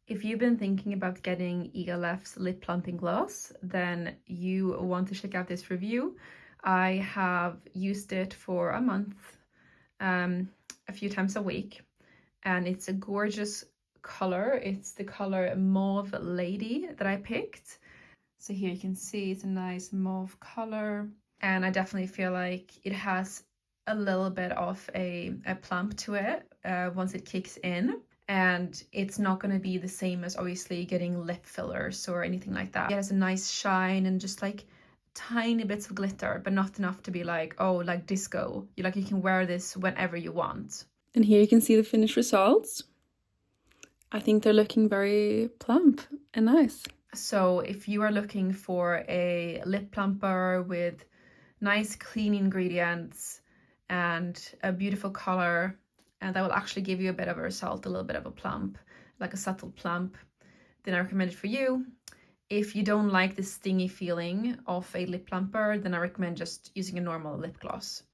If you've been thinking about getting e.l.f.'s lip plumping gloss, then you want to check out this review. I have used it for a month, a few times a week, and it's a gorgeous color. It's the color Mauve Lady that I picked. So here you can see it's a nice mauve color, and I definitely feel like it has a little bit of a plump to it once it kicks in. And it's not going to be the same as obviously getting lip fillers or anything like that. It has a nice shine and just like tiny bits of glitter, but not enough to be like, oh, like disco. You can wear this whenever you want. And here you can see the finished results. I think they're looking very plump and nice. So if you are looking for a lip plumper with nice clean ingredients and a beautiful color, and that will actually give you a bit of a result, a little bit of a plump, like a subtle plump, then I recommend it for you. If you don't like the stingy feeling of a lip plumper, then I recommend just using a normal lip gloss.